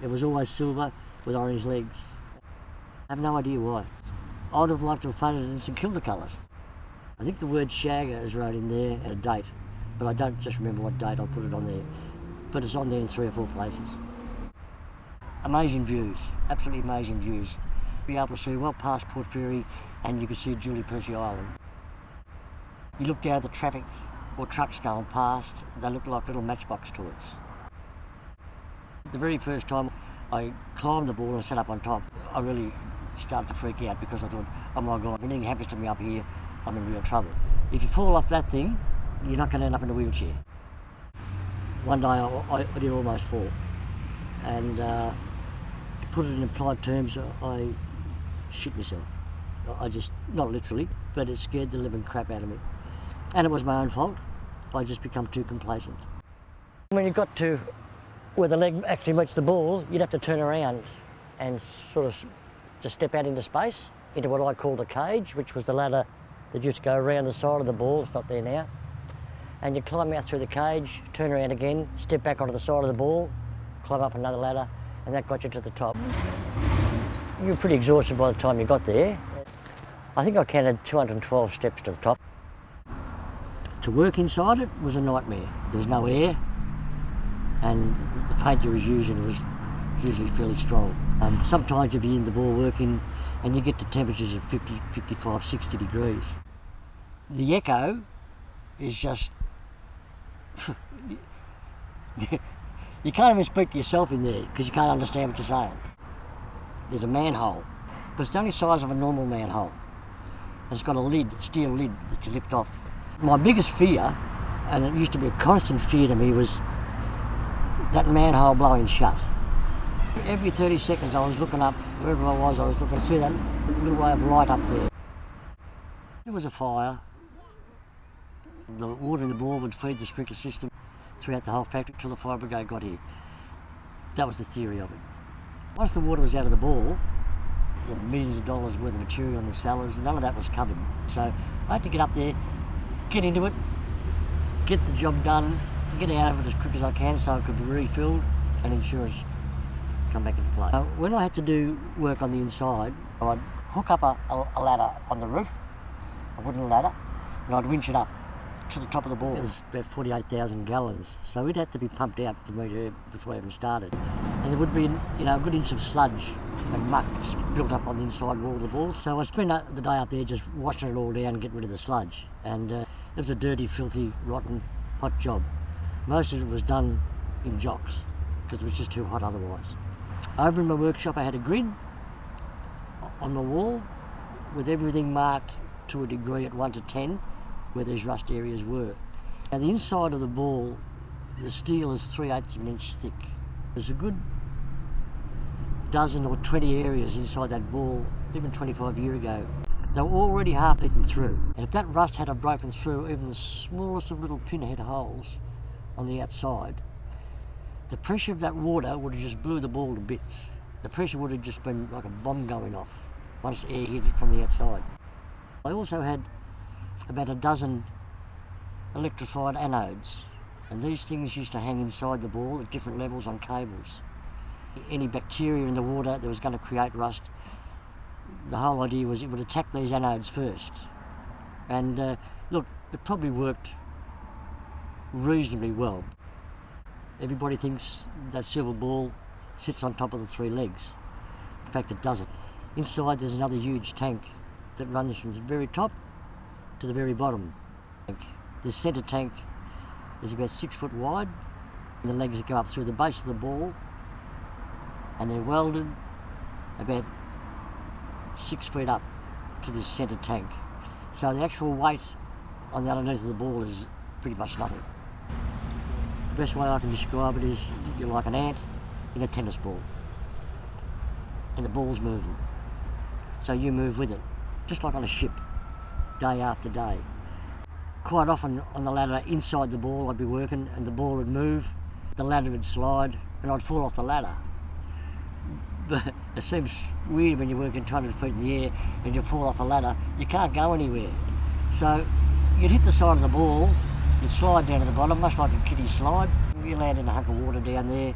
It was always silver with orange legs. I have no idea why. I would have liked to have painted it in St Kilda colours. I think the word Shagga is wrote in there and a date, but I don't just remember what date I put it on there. But it's on there in 3 or 4 places. Amazing views, absolutely amazing views. Be able to see well past Port Fairy and you can see Julie Percy Island. You look down at the traffic or trucks going past, they look like little matchbox toys. The very first time I climbed the ball and sat up on top, I really started to freak out because I thought, oh my God, if anything happens to me up here, I'm in real trouble. If you fall off that thing, you're not going to end up in a wheelchair. One day I did almost fall, and to put it in applied terms, I shit myself. I just, not literally, but it scared the living crap out of me. And it was my own fault. I just become too complacent. When you got to where the leg actually meets the ball, you'd have to turn around and sort of just step out into space, into what I call the cage, which was the ladder that used to go around the side of the ball. It's not there now. And you climb out through the cage, turn around again, step back onto the side of the ball, climb up another ladder, and that got you to the top. You were pretty exhausted by the time you got there. I think I counted 212 steps to the top. To work inside it was a nightmare. There was no air, and the paint you was using was usually fairly strong. Sometimes you'd be in the ball working and you get to temperatures of 50, 55, 60 degrees. The echo is just... you can't even speak to yourself in there because you can't understand what you're saying. There's a manhole, but it's the only size of a normal manhole. And it's got a lid, steel lid that you lift off. My biggest fear, and it used to be a constant fear to me, was that manhole blowing shut. Every 30 seconds I was looking up, wherever I was looking to see that little ray of light up there. There was a fire. The water in the ball would feed the sprinkler system throughout the whole factory till the fire brigade got here. That was the theory of it. Once the water was out of the ball, there were millions of dollars worth of material in the cellars, none of that was covered. So I had to get up there, get into it, get the job done, get out of it as quick as I can so it could be refilled and insurance come back into play. When I had to do work on the inside, I'd hook up a ladder on the roof, a wooden ladder, and I'd winch it up to the top of the ball. It was about 48,000 gallons, so it had to be pumped out for me to, before I even started. And there would be, a good inch of sludge and muck just built up on the inside wall of the ball. So I spent the day up there just washing it all down and getting rid of the sludge. And it was a dirty, filthy, rotten, hot job. Most of it was done in jocks because it was just too hot otherwise. Over in my workshop I had a grid on the wall with everything marked to a degree at 1 to 10 where these rust areas were. Now the inside of the ball, the steel is 3/8 of an inch thick. There's a good dozen or 20 areas inside that ball, even 25 years ago. They were already half eaten through. And if that rust had have broken through even the smallest of little pinhead holes on the outside, the pressure of that water would have just blew the ball to bits. The pressure would have just been like a bomb going off once air hit it from the outside. I also had about a dozen electrified anodes, and these things used to hang inside the ball at different levels on cables. Any bacteria in the water that was going to create rust, the whole idea was it would attack these anodes first. And look, it probably worked reasonably well. Everybody thinks that silver ball sits on top of the 3 legs. In fact, it doesn't. Inside there's another huge tank that runs from the very top to the very bottom. The centre tank is about 6 foot wide, and the legs go up through the base of the ball, and they're welded about 6 feet up to this centre tank. So the actual weight on the underneath of the ball is pretty much nothing. The best way I can describe it is you're like an ant in a tennis ball, and the ball's moving. So you move with it, just like on a ship, day after day. Quite often on the ladder inside the ball I'd be working and the ball would move, the ladder would slide and I'd fall off the ladder. But it seems weird when you're working 200 feet in the air and you fall off a ladder, you can't go anywhere. So you'd hit the side of the ball, you'd slide down to the bottom, much like a kiddie slide. You land in a hunk of water down there,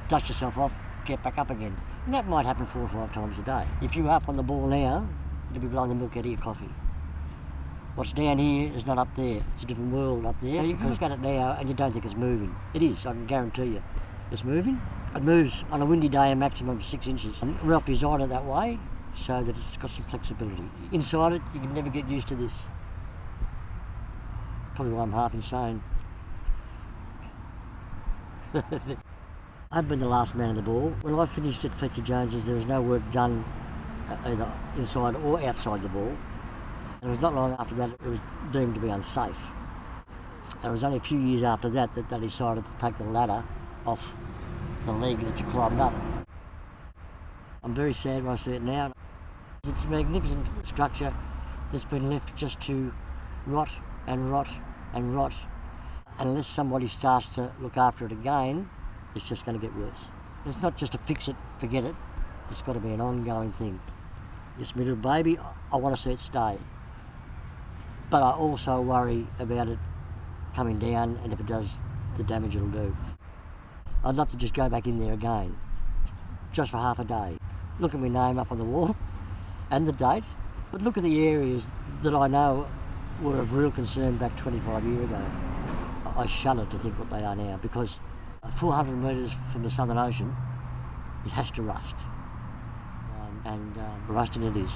dust yourself off, get back up again. And that might happen 4 or 5 times a day. If you're up on the ball now, it'll be blowing the milk out of your coffee. What's down here is not up there. It's a different world up there. You can look at it now and you don't think it's moving. It is, I can guarantee you. It's moving. It moves on a windy day a maximum of 6 inches. Ralph designed it that way so that it's got some flexibility. Inside it, you can never get used to this. Probably why I'm half insane. I've been the last man on the ball. When I finished at Fletcher Jones's, there was no work done either inside or outside the ball. And it was not long after that it was deemed to be unsafe. And it was only a few years after that that they decided to take the ladder off the leg that you climbed up. I'm very sad when I see it now. It's a magnificent structure that's been left just to rot and rot and rot. Unless somebody starts to look after it again, it's just going to get worse. It's not just a fix it, forget it. It's got to be an ongoing thing. This little baby, I want to see it stay. But I also worry about it coming down, and if it does, the damage it'll do. I'd love to just go back in there again, just for half a day. Look at my name up on the wall, and the date, but look at the areas that I know were of real concern back 25 years ago. I shudder to think what they are now, because 400 metres from the Southern Ocean, it has to rust. And rusting it is.